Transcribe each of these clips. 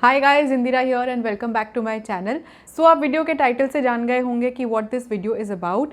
Hi guys, Indira here and welcome back to my channel. So आप video के title से जान गए होंगे कि what this video is about.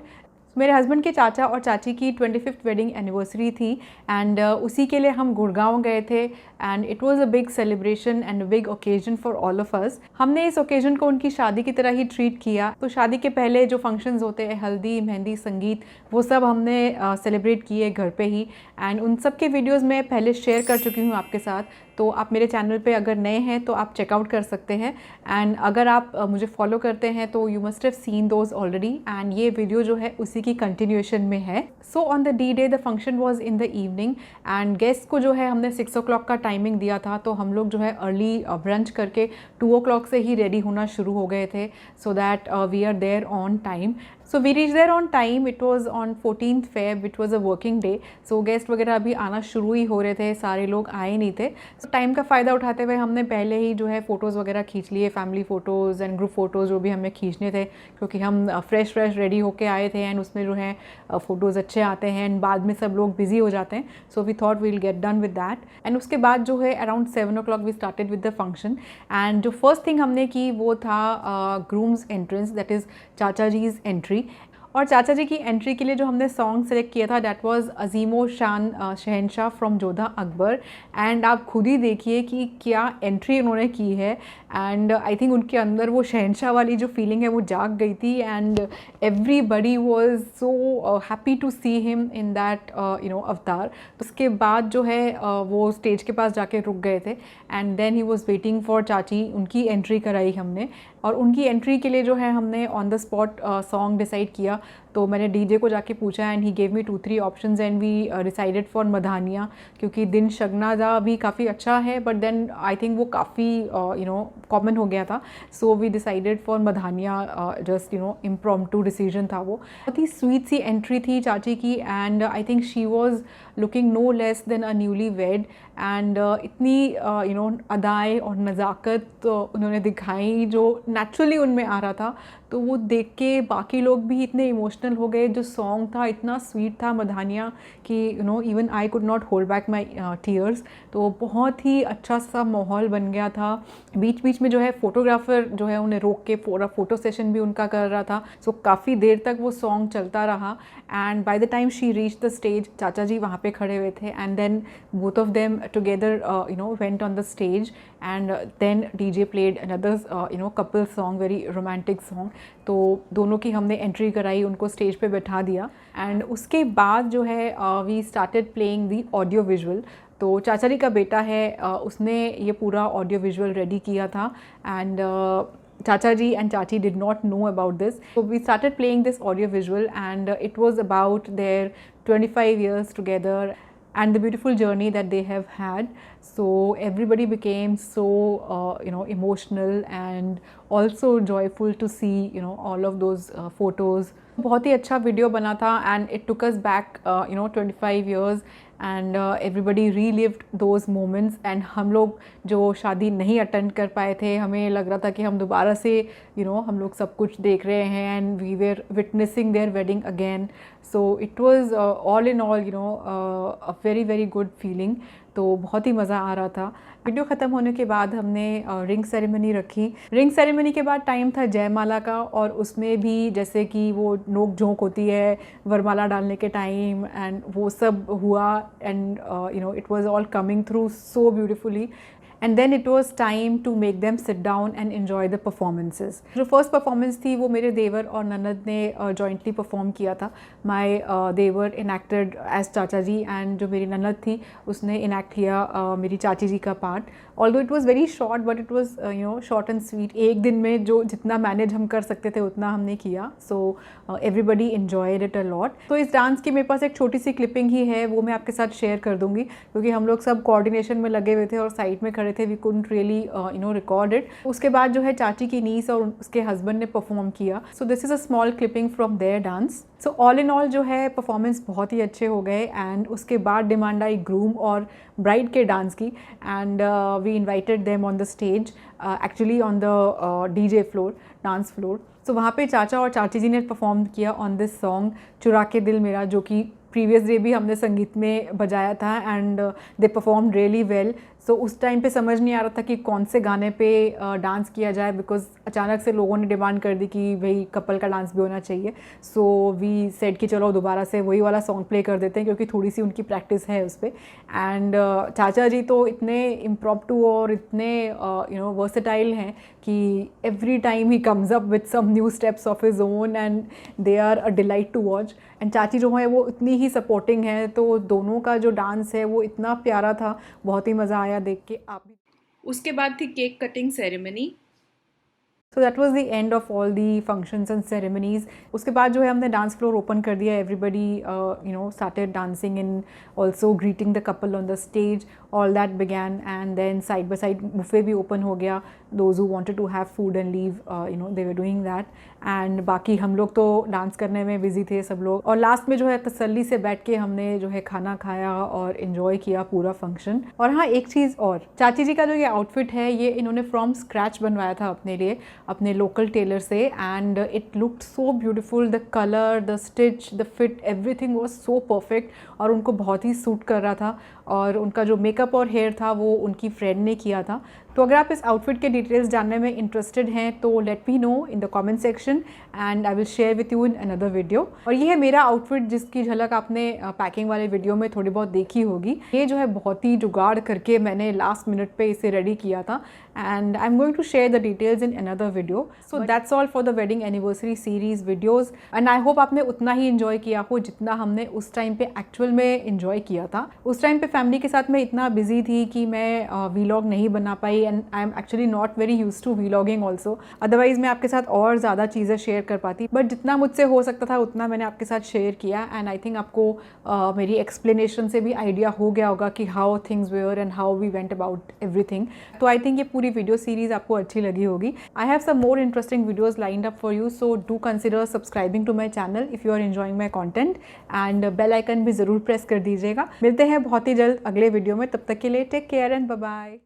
मेरे हस्बैंड के चाचा और चाची की 25th वेडिंग एनिवर्सरी थी एंड उसी के लिए हम गुड़गांव गए थे and it was a big celebration and a big occasion for all of us. हमने इस ओकेजन को उनकी शादी की तरह ही ट्रीट किया। तो शादी के पहले जो फंक्शंस होते हैं, हल्दी, मेहंदी, संगीत, वो सब हमने सेलिब्रेट किए घर पे ही एंड उन सब के वीडियोज़ मैं पहले शेयर कर चुकी हूँ आपके साथ। तो आप मेरे चैनल पे अगर नए हैं तो आप चेकआउट कर सकते हैं एंड अगर आप मुझे फॉलो करते हैं तो you must have seen those already and ये वीडियो जो है उसी की कंटिन्यूएशन में है। So on the D day the function was in the evening and guest को जो है हमने 6 o'clock का टाइमिंग दिया था। तो हम लोग जो है अर्ली ब्रंच करके 2 o'clock से ही रेडी होना शुरू हो गए थे so that we are there on time. So we reached there on time. It was on 14th Feb, which was a working day. So guest वगैरह अभी आना शुरू ही हो रहे थे, सारे लोग आए नहीं थे। So टाइम का फ़ायदा उठाते हुए हमने पहले ही जो है फ़ोटोज़ वगैरह खींच लिए, family photos and group photos जो भी हमें खींचने थे, क्योंकि हम फ्रेश रेडी होके आए थे एंड उसमें जो है फ़ोटोज़ अच्छे आते हैं एंड बाद में सब लोग बिजी हो जाते हैं। So we thought we'll get done with that and उसके बाद जो है around 7 o'clock we started with the function and जो फर्स्ट थिंग हमने की वो था ग्रूम्स एंट्रेंस, दैट इज़ चाचा जीज़ एंट्री। और चाचा जी की एंट्री के लिए जो हमने सॉन्ग सेलेक्ट किया था दैट वाज अजीमो शान शहनशाह फ्रॉम जोधा अकबर। एंड आप खुद ही देखिए कि क्या एंट्री उन्होंने की है एंड आई थिंक उनके अंदर वो शहनशाह वाली जो फीलिंग है वो जाग गई थी and everybody was so happy to see him in that avatar. तो उसके बाद जो है वो स्टेज के पास जाके रुक गए थे and then he was waiting for chachi. उनकी एंट्री कराई हमने और उनकी एंट्री के लिए जो है हमने on the spot song decide किया। तो मैंने डीजे को जाके पूछा and he gave me 2-3 options and we decided for Madhaniya, क्योंकि दिन शगनाजा भी काफ़ी अच्छा है बट देन आई थिंक वो काफ़ी कॉमन हो गया था। So we decided for Madhaniya, just impromptu decision था वो। बहुत ही स्वीट सी एंट्री थी चाची की and I think she was looking no less than a newly wed and इतनी अदाएँ और नज़ाकत उन्होंने दिखाई जो नेचुरली उनमें आ रहा था। तो वो देख के बाकी लोग भी इतने इमोशनल हो गए। जो सॉन्ग था इतना स्वीट था मधानिया कि even I could not hold back my tears. तो बहुत ही अच्छा सा माहौल बन गया था। बीच बीच में जो है फोटोग्राफर जो है उन्हें रोक के पूरा फोटो सेशन भी उनका कर रहा था। सो काफ़ी देर तक वो सॉन्ग चलता रहा and by the time she reach the stage, चाचा जी वहाँ पे खड़े हुए थे and then both of them together went on the stage and then DJ played another couple song, very romantic song। तो दोनों की हमने एंट्री कराई, उनको स्टेज पे बैठा दिया एंड उसके बाद जो है we started playing the audio visual. तो चाचा जी का बेटा है, उसने ये पूरा ऑडियो विजुअल रेडी किया था and Chacha ji and Chachi did not know about this. So we started playing this audio visual and it was about their 25 years together and the beautiful journey that they have had. So everybody became so emotional and also joyful to see all of those photos. बहुत ही अच्छा video बना था and it took us back 25 years and everybody relived those moments and हम लोग जो शादी नहीं attend कर पाए थे, हमें लग रहा था कि हम दोबारा से हम लोग सब कुछ देख रहे हैं and we were witnessing their wedding again. So it was all in all a very very good feeling. तो बहुत ही मज़ा आ रहा था। वीडियो ख़त्म होने के बाद हमने रिंग सेरेमनी रखी। रिंग सेरेमनी के बाद टाइम था जयमाला का और उसमें भी जैसे कि वो नोक झोंक होती है वरमाला डालने के टाइम एंड वो सब हुआ and it was all coming through so beautifully and then it was time to make them sit down and enjoy the performances. जो फर्स्ट परफॉर्मेंस थी वो मेरे देवर और ननद ने जॉइंटली परफॉर्म किया था। माई देवर इनैक्टेड एज चाचा जी एंड जो मेरी ननद थी उसने इनैक्ट किया मेरी चाची जी का part. Although it was very short but it was short and sweet. एक दिन में जो जितना मैनेज हम कर सकते थे उतना हमने किया। So everybody enjoyed it a lot. तो इस डांस की मेरे पास एक छोटी सी क्लिपिंग ही है, वो मैं आपके साथ शेयर कर दूँगी क्योंकि हम लोग सब कोऑर्डिनेशन में लगे हुए थे और साइड में खड़े थे। We couldn't really record it. उसके बाद जो है चाची की नीस और उसके हस्बैंड ने परफॉर्म किया। So this is a small clipping from their dance. So all in all जो है परफॉर्मेंस बहुत ही अच्छे हो गए एंड उसके बाद डिमांड आई ग्रूम और ब्राइड के डांस की and we invited them on the stage, actually on the DJ floor, dance floor. So वहाँ पे चाचा और चाची जी ने परफॉर्म किया ऑन दिस सॉन्ग चुरा के दिल मेरा, जो कि प्रीवियस डे भी हमने संगीत में बजाया था and they perform really well. So उस टाइम पे समझ नहीं आ रहा था कि कौन से गाने पे डांस किया जाए, बिकॉज अचानक से लोगों ने डिमांड कर दी कि भाई कपल का डांस भी होना चाहिए. सो वी सेड कि चलो दोबारा से वही वाला सॉन्ग प्ले कर देते हैं, क्योंकि थोड़ी सी उनकी प्रैक्टिस है उस पर. एंड चाचा जी तो इतने इम्प्रॉम्प्टू और इतने वर्सेटाइल हैं कि every time he comes up with some new steps of his own and they are a delight to watch. And चाची जो है वो इतनी ही सपोर्टिंग है, तो दोनों का जो डांस है वो इतना प्यारा था, बहुत ही मज़ा आया देख के. आप भी. उसके बाद थी cake cutting ceremony. So that was the end of all the functions and ceremonies. उसके बाद जो है हमने डांस फ्लोर ओपन कर दिया. Everybody started dancing in also greeting the couple on the stage. All that began and then side by side buffet भी open हो गया. Those who wanted to have food and leave they were doing that. And बाकी हम लोग तो dance करने में busy थे सब लोग. और लास्ट में जो है तसल्ली से बैठ के हमने जो है खाना खाया और इन्जॉय किया पूरा फंक्शन. और हाँ, एक चीज़ और, चाची जी का जो ये आउटफिट है ये इन्होंने फ्रॉम स्क्रैच बनवाया था अपने लिए, अपने लोकल टेलर से. And it looked so beautiful. The colour, the stitch, the fit, everything was so perfect. और उनको बहुत ही सूट कर रहा था. और उनका जो मेकअप और हेयर था वो उनकी फ्रेंड ने किया था. तो अगर आप इस आउटफिट के डिटेल्स जानने में इंटरेस्टेड हैं तो let me know in the comment section and I will share with you in another video. और ये है मेरा आउटफिट जिसकी झलक आपने पैकिंग वाले वीडियो में थोड़ी बहुत देखी होगी. ये जो है बहुत ही जुगाड़ करके मैंने लास्ट मिनट पे इसे रेडी किया था. And I am going to share the details in another video. So that's all for the wedding anniversary series videos. And I hope आपने उतना ही इन्जॉय किया हो जितना हमने उस टाइम पे एक्चुअल में इन्जॉय किया था. उस टाइम पे फैमिली के साथ मैं इतना बिजी थी कि मैं वीलॉग नहीं बना पाई. And I am actually not very used to vlogging also. Otherwise मैं आपके साथ और ज़्यादा चीज़ें शेयर कर पाती, बट जितना मुझसे हो सकता था उतना मैंने आपके साथ शेयर किया. एंड आई थिंक आपको मेरी एक्सप्लेनेशन से भी आइडिया हो गया होगा कि how things were and how we went about everything. तो आई थिंक ये पूरी वीडियो सीरीज आपको अच्छी लगी होगी. I have some more interesting videos lined up for you, so do consider subscribing to my channel if you are enjoying my content. And bell icon भी ज़रूर press कर दीजिएगा. मिलते हैं बहुत ही जल्द अगले वीडियो में. तब तक के लिए take care and bye bye.